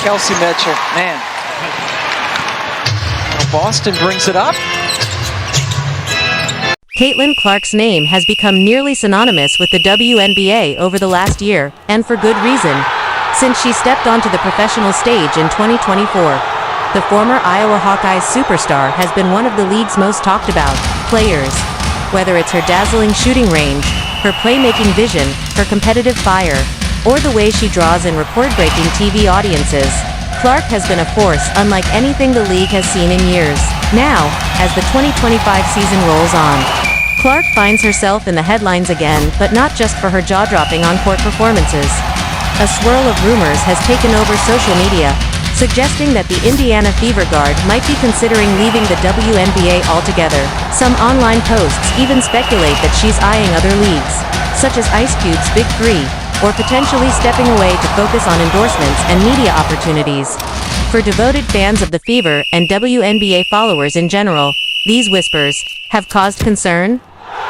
Kelsey Mitchell, man. Boston brings it up. Caitlin Clark's name has become nearly synonymous with the WNBA over the last year, and for good reason. Since she stepped onto the professional stage in 2024, the former Iowa Hawkeyes superstar has been one of the league's most talked about players. Whether it's her dazzling shooting range, her playmaking vision, her competitive fire, or the way she draws in record-breaking TV audiences, Clark has been a force unlike anything the league has seen in years. Now, as the 2025 season rolls on, Clark finds herself in the headlines again, but not just for her jaw-dropping on-court performances. A swirl of rumors has taken over social media, suggesting that the Indiana Fever guard might be considering leaving the WNBA altogether. Some online posts even speculate that she's eyeing other leagues, such as Ice Cube's Big Three, or potentially stepping away to focus on endorsements and media opportunities. For devoted fans of the Fever and WNBA followers in general, these whispers have caused concern.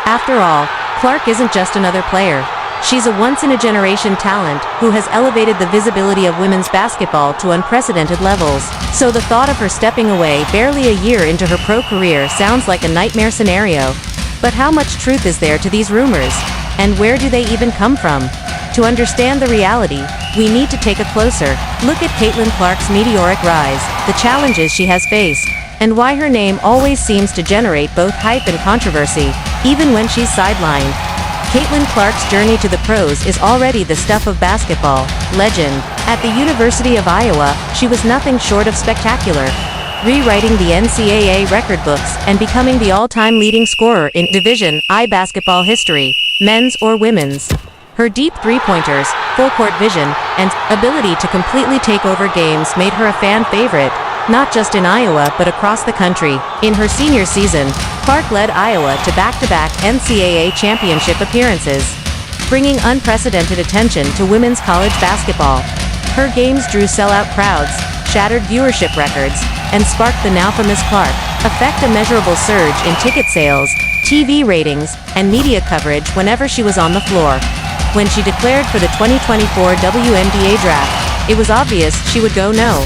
After all, Clark isn't just another player. She's a once-in-a-generation talent who has elevated the visibility of women's basketball to unprecedented levels. So the thought of her stepping away barely a year into her pro career sounds like a nightmare scenario. But how much truth is there to these rumors? And where do they even come from? To understand the reality, we need to take a closer look at Caitlin Clark's meteoric rise, the challenges she has faced, and why her name always seems to generate both hype and controversy, even when she's sidelined. Caitlin Clark's journey to the pros is already the stuff of basketball legend. At the University of Iowa, she was nothing short of spectacular, rewriting the NCAA record books and becoming the all-time leading scorer in Division I basketball history, men's or women's. Her deep three-pointers, full-court vision, and ability to completely take over games made her a fan favorite, not just in Iowa but across the country. In her senior season, Clark led Iowa to back-to-back NCAA championship appearances, bringing unprecedented attention to women's college basketball. Her games drew sellout crowds, shattered viewership records, and sparked the now famous Clark effect, a measurable surge in ticket sales, TV ratings, and media coverage whenever she was on the floor. When she declared for the 2024 WNBA draft, it was obvious she would go no.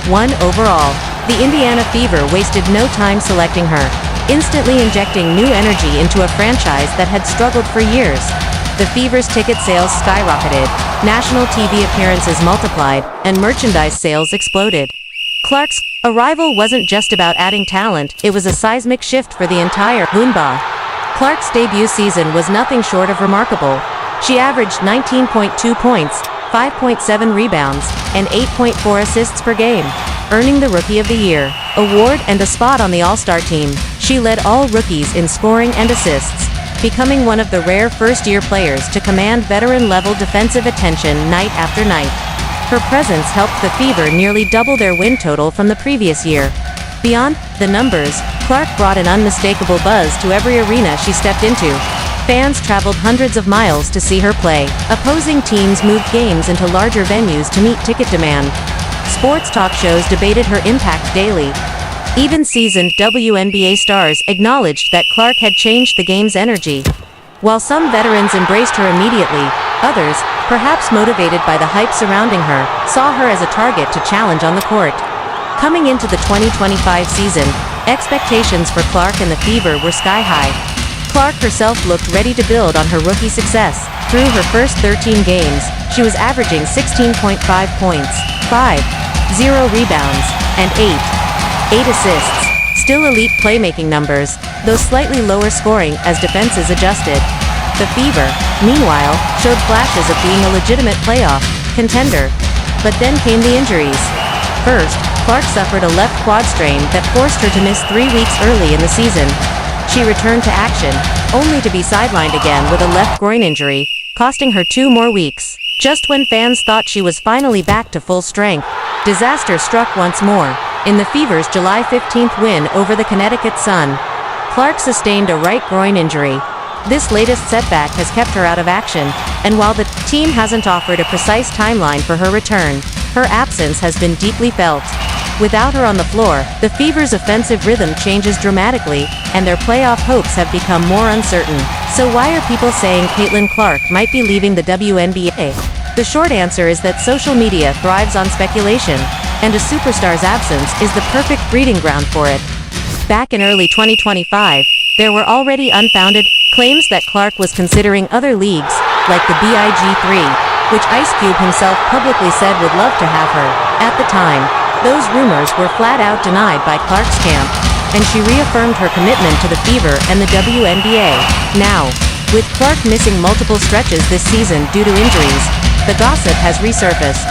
1 overall, the Indiana Fever wasted no time selecting her, instantly injecting new energy into a franchise that had struggled for years. The Fever's ticket sales skyrocketed, national TV appearances multiplied, and merchandise sales exploded. Clark's arrival wasn't just about adding talent, it was a seismic shift for the entire WNBA. Clark's debut season was nothing short of remarkable. She averaged 19.2 points, 5.7 rebounds, and 8.4 assists per game, earning the Rookie of the Year award and a spot on the All-Star team. She led all rookies in scoring and assists, becoming one of the rare first-year players to command veteran-level defensive attention night after night. Her presence helped the Fever nearly double their win total from the previous year. Beyond the numbers, Clark brought an unmistakable buzz to every arena she stepped into. Fans traveled hundreds of miles to see her play. Opposing teams moved games into larger venues to meet ticket demand. Sports talk shows debated her impact daily. Even seasoned WNBA stars acknowledged that Clark had changed the game's energy. While some veterans embraced her immediately, others, perhaps motivated by the hype surrounding her, saw her as a target to challenge on the court. Coming into the 2025 season, expectations for Clark and the Fever were sky-high. Clark herself looked ready to build on her rookie success. Through her first 13 games, she was averaging 16.5 points, 5.0 rebounds, and 8 assists. Still elite playmaking numbers, though slightly lower scoring as defenses adjusted. The Fever, meanwhile, showed flashes of being a legitimate playoff contender. But then came the injuries. First, Clark suffered a left quad strain that forced her to miss 3 weeks early in the season. She returned to action, only to be sidelined again with a left groin injury, costing her 2 more weeks. Just when fans thought she was finally back to full strength, disaster struck once more. In the Fever's July 15th win over the Connecticut Sun, Clark sustained a right groin injury. This latest setback has kept her out of action, and while the team hasn't offered a precise timeline for her return, her absence has been deeply felt. Without her on the floor, the Fever's offensive rhythm changes dramatically, and their playoff hopes have become more uncertain. So why are people saying Caitlin Clark might be leaving the WNBA? The short answer is that social media thrives on speculation, and a superstar's absence is the perfect breeding ground for it. Back in early 2025, there were already unfounded claims that Clark was considering other leagues, like the Big 3, which Ice Cube himself publicly said would love to have her. At the time, those rumors were flat out denied by Clark's camp, and she reaffirmed her commitment to the Fever and the WNBA. Now, with Clark missing multiple stretches this season due to injuries, the gossip has resurfaced.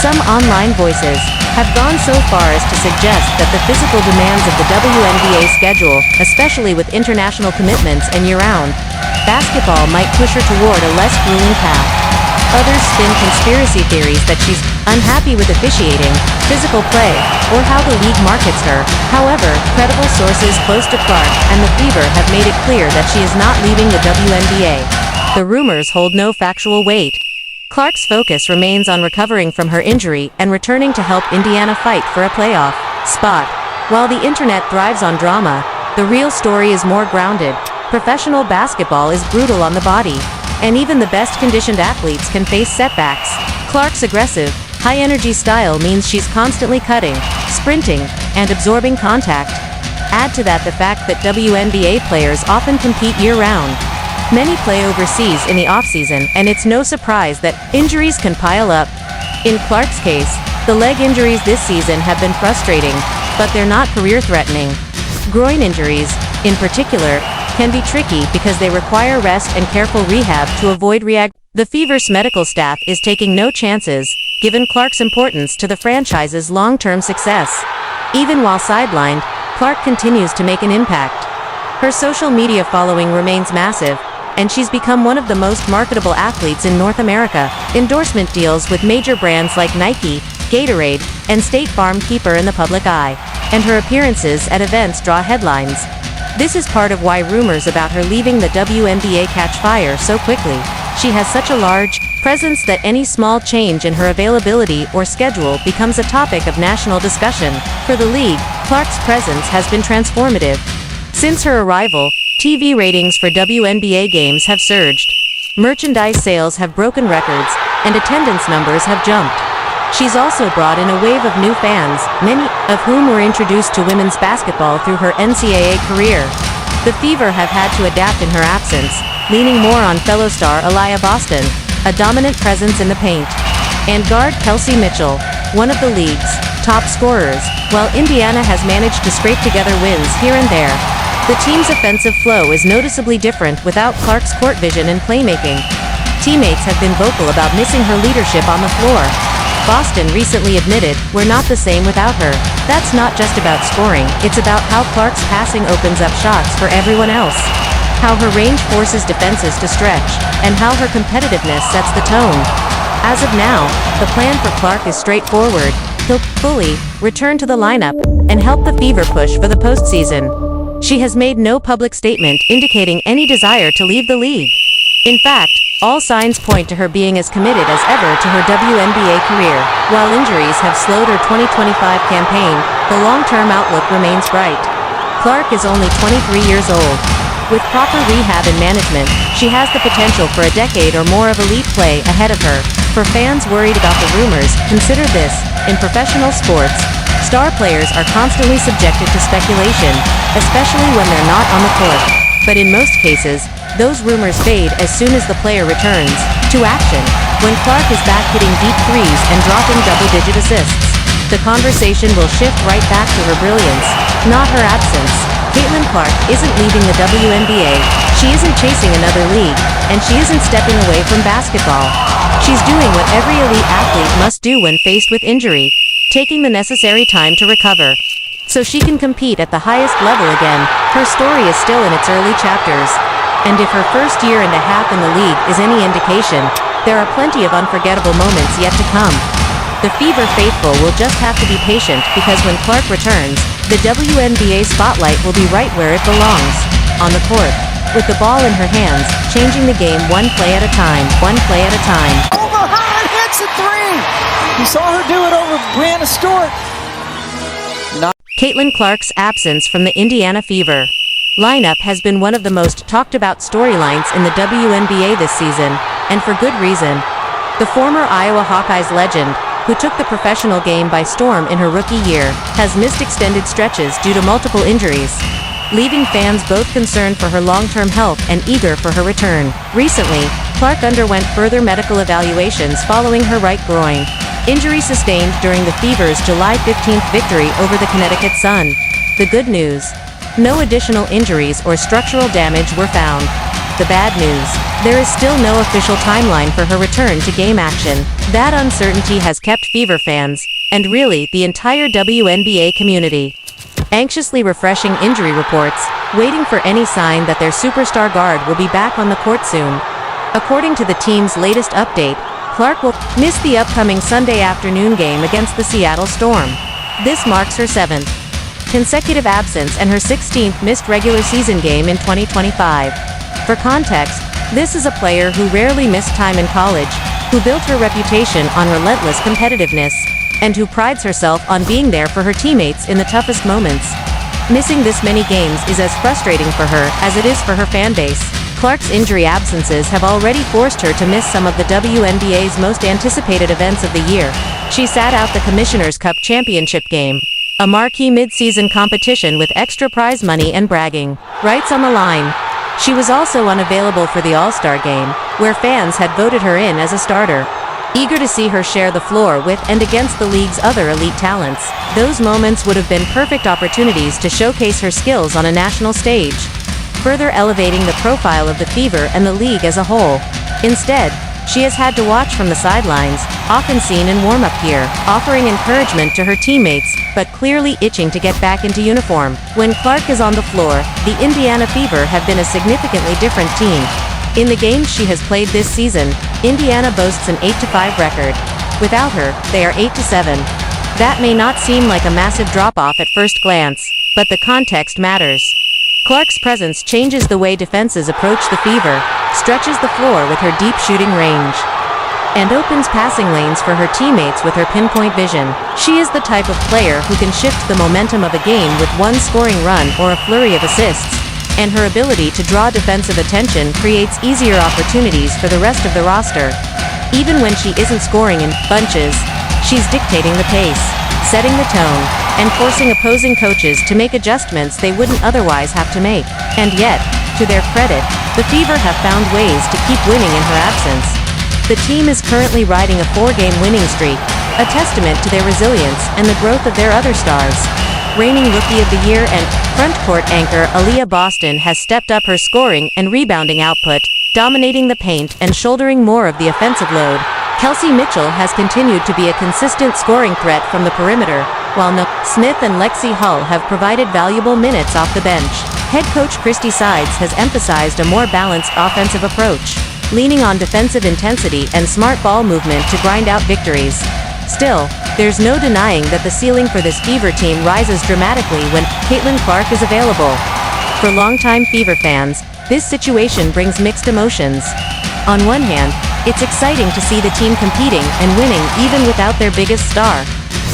Some online voices have gone so far as to suggest that the physical demands of the WNBA schedule, especially with international commitments and year-round basketball, might push her toward a less grueling path. Others spin conspiracy theories that she's unhappy with officiating, physical play, or how the league markets her. However, credible sources close to Clark and the Fever have made it clear that she is not leaving the WNBA. The rumors hold no factual weight. Clark's focus remains on recovering from her injury and returning to help Indiana fight for a playoff spot. While the internet thrives on drama, the real story is more grounded. Professional basketball is brutal on the body, and even the best-conditioned athletes can face setbacks. Clark's aggressive, high-energy style means she's constantly cutting, sprinting, and absorbing contact. Add to that the fact that WNBA players often compete year-round. Many play overseas in the off-season, and it's no surprise that injuries can pile up. In Clark's case, the leg injuries this season have been frustrating, but they're not career-threatening. Groin injuries, in particular, can be tricky because they require rest and careful rehab to avoid The Fever's medical staff is taking no chances, given Clark's importance to the franchise's long-term success. Even while sidelined, Clark continues to make an impact. Her social media following remains massive, and she's become one of the most marketable athletes in North America. Endorsement deals with major brands like Nike, Gatorade, and State Farm keep her in the public eye, and her appearances at events draw headlines. This is part of why rumors about her leaving the WNBA catch fire so quickly. She has such a large presence that any small change in her availability or schedule becomes a topic of national discussion. For the league, Clark's presence has been transformative. Since her arrival, TV ratings for WNBA games have surged. Merchandise sales have broken records, and attendance numbers have jumped. She's also brought in a wave of new fans, many of whom were introduced to women's basketball through her NCAA career. The Fever have had to adapt in her absence, leaning more on fellow star Aaliyah Boston, a dominant presence in the paint, and guard Kelsey Mitchell, one of the league's top scorers, while Indiana has managed to scrape together wins here and there. The team's offensive flow is noticeably different without Clark's court vision and playmaking. Teammates have been vocal about missing her leadership on the floor. Boston recently admitted, "We're not the same without her." That's not just about scoring, it's about how Clark's passing opens up shots for everyone else, how her range forces defenses to stretch, and how her competitiveness sets the tone. As of now, the plan for Clark is straightforward. He'll fully return to the lineup and help the Fever push for the postseason. She has made no public statement indicating any desire to leave the league. In fact, all signs point to her being as committed as ever to her WNBA career. While injuries have slowed her 2025 campaign, the long-term outlook remains bright. Clark is only 23 years old. With proper rehab and management, she has the potential for a decade or more of elite play ahead of her. For fans worried about the rumors, consider this: in professional sports, star players are constantly subjected to speculation, especially when they're not on the court. But in most cases, those rumors fade as soon as the player returns to action. When Clark is back hitting deep threes and dropping double-digit assists, the conversation will shift right back to her brilliance, not her absence. Caitlin Clark isn't leaving the WNBA, she isn't chasing another league, and she isn't stepping away from basketball. She's doing what every elite athlete must do when faced with injury, taking the necessary time to recover, so she can compete at the highest level again. Her story is still in its early chapters, and if her first year and a half in the league is any indication, there are plenty of unforgettable moments yet to come. The Fever faithful will just have to be patient, because when Clark returns, the WNBA spotlight will be right where it belongs, on the court, with the ball in her hands, changing the game one play at a time, one play at a time. Overhand hits a three! You saw her do it over Brianna Stewart. Caitlin Clark's absence from the Indiana Fever lineup has been one of the most talked about storylines in the WNBA this season, and for good reason. The former Iowa Hawkeyes legend, who took the professional game by storm in her rookie year, has missed extended stretches due to multiple injuries, leaving fans both concerned for her long-term health and eager for her return. Recently, Clark underwent further medical evaluations following her right groin injury sustained during the Fever's July 15th victory over the Connecticut Sun. The good news: no additional injuries or structural damage were found. The bad news: there is still no official timeline for her return to game action. That uncertainty has kept Fever fans, and really the entire WNBA community, anxiously refreshing injury reports, waiting for any sign that their superstar guard will be back on the court soon. According to the team's latest update, Clark will miss the upcoming Sunday afternoon game against the Seattle Storm. This marks her 7th consecutive absence and her 16th missed regular season game in 2025. For context, this is a player who rarely missed time in college, who built her reputation on relentless competitiveness, and who prides herself on being there for her teammates in the toughest moments. Missing this many games is as frustrating for her as it is for her fanbase. Clark's injury absences have already forced her to miss some of the WNBA's most anticipated events of the year. She sat out the Commissioner's Cup Championship game, a marquee mid-season competition with extra prize money and bragging rights on the line. She was also unavailable for the All-Star game, where fans had voted her in as a starter, eager to see her share the floor with and against the league's other elite talents. Those moments would have been perfect opportunities to showcase her skills on a national stage, further elevating the profile of the Fever and the league as a whole. Instead, she has had to watch from the sidelines, often seen in warm-up gear, offering encouragement to her teammates, but clearly itching to get back into uniform. When Clark is on the floor, the Indiana Fever have been a significantly different team. In the games she has played this season, Indiana boasts an 8-5 record. Without her, they are 8-7. That may not seem like a massive drop-off at first glance, but the context matters. Clark's presence changes the way defenses approach the Fever, stretches the floor with her deep shooting range, and opens passing lanes for her teammates with her pinpoint vision. She is the type of player who can shift the momentum of a game with one scoring run or a flurry of assists, and her ability to draw defensive attention creates easier opportunities for the rest of the roster. Even when she isn't scoring in bunches, she's dictating the pace, setting the tone, and forcing opposing coaches to make adjustments they wouldn't otherwise have to make. And yet, to their credit, the Fever have found ways to keep winning in her absence. The team is currently riding a 4-game winning streak, a testament to their resilience and the growth of their other stars. Reigning Rookie of the Year and frontcourt anchor Aaliyah Boston has stepped up her scoring and rebounding output, dominating the paint and shouldering more of the offensive load. Kelsey Mitchell has continued to be a consistent scoring threat from the perimeter, while Noah Smith and Lexi Hull have provided valuable minutes off the bench. Head coach Christy Sides has emphasized a more balanced offensive approach, leaning on defensive intensity and smart ball movement to grind out victories. Still, there's no denying that the ceiling for this Fever team rises dramatically when Caitlin Clark is available. For longtime Fever fans, this situation brings mixed emotions. On one hand, it's exciting to see the team competing and winning even without their biggest star.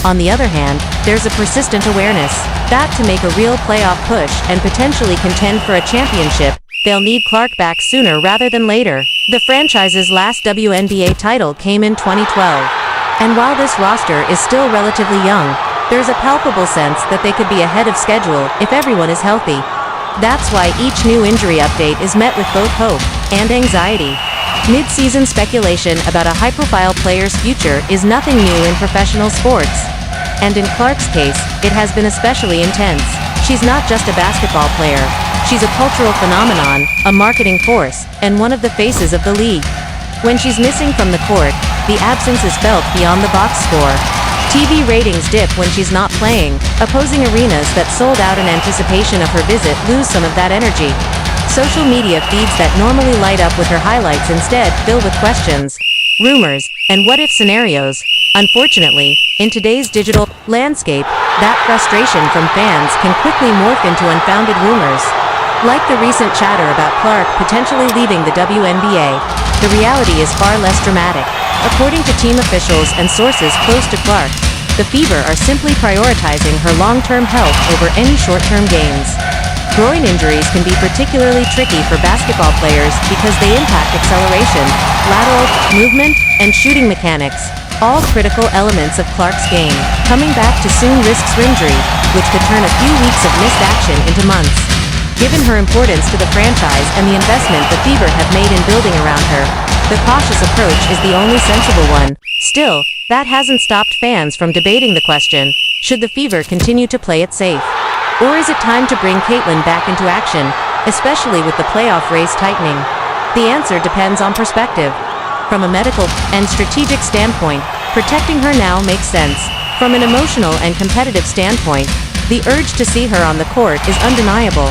On the other hand, there's a persistent awareness that to make a real playoff push and potentially contend for a championship, they'll need Clark back sooner rather than later. The franchise's last WNBA title came in 2012. And while this roster is still relatively young, there's a palpable sense that they could be ahead of schedule if everyone is healthy. That's why each new injury update is met with both hope and anxiety. Mid-season speculation about a high-profile player's future is nothing new in professional sports. And in Clark's case, it has been especially intense. She's not just a basketball player. She's a cultural phenomenon, a marketing force, and one of the faces of the league. When she's missing from the court, the absence is felt beyond the box score. TV ratings dip when she's not playing. Opposing arenas that sold out in anticipation of her visit lose some of that energy. Social media feeds that normally light up with her highlights instead fill with questions, rumors, and what-if scenarios. Unfortunately, in today's digital landscape, that frustration from fans can quickly morph into unfounded rumors. Like the recent chatter about Clark potentially leaving the WNBA, the reality is far less dramatic. According to team officials and sources close to Clark, the Fever are simply prioritizing her long-term health over any short-term gains. Groin injuries can be particularly tricky for basketball players because they impact acceleration, lateral movement, and shooting mechanics, all critical elements of Clark's game. Coming back too soon risks injury, which could turn a few weeks of missed action into months. Given her importance to the franchise and the investment the Fever have made in building around her, the cautious approach is the only sensible one. Still, that hasn't stopped fans from debating the question, should the Fever continue to play it safe? Or is it time to bring Caitlin back into action, especially with the playoff race tightening? The answer depends on perspective. From a medical and strategic standpoint, protecting her now makes sense. From an emotional and competitive standpoint, the urge to see her on the court is undeniable.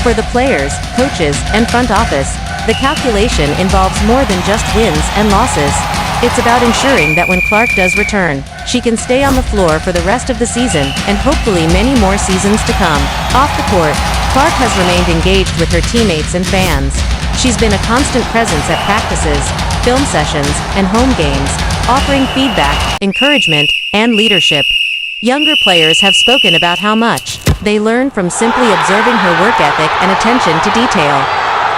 For the players, coaches, and front office, the calculation involves more than just wins and losses. It's about ensuring that when Clark does return, she can stay on the floor for the rest of the season, and hopefully many more seasons to come. Off the court, Clark has remained engaged with her teammates and fans. She's been a constant presence at practices, film sessions, and home games, offering feedback, encouragement, and leadership. Younger players have spoken about how much they learn from simply observing her work ethic and attention to detail.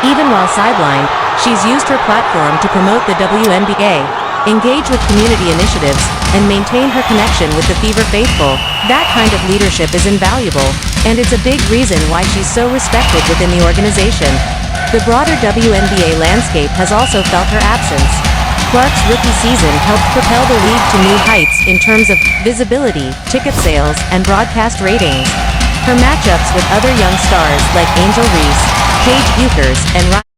Even while sidelined, she's used her platform to promote the WNBA, engage with community initiatives, and maintain her connection with the Fever faithful. That kind of leadership is invaluable, and it's a big reason why she's so respected within the organization. The broader WNBA landscape has also felt her absence. Clark's rookie season helped propel the league to new heights in terms of visibility, ticket sales, and broadcast ratings. Her matchups with other young stars like Angel Reese, Paige Buchers, and Ryan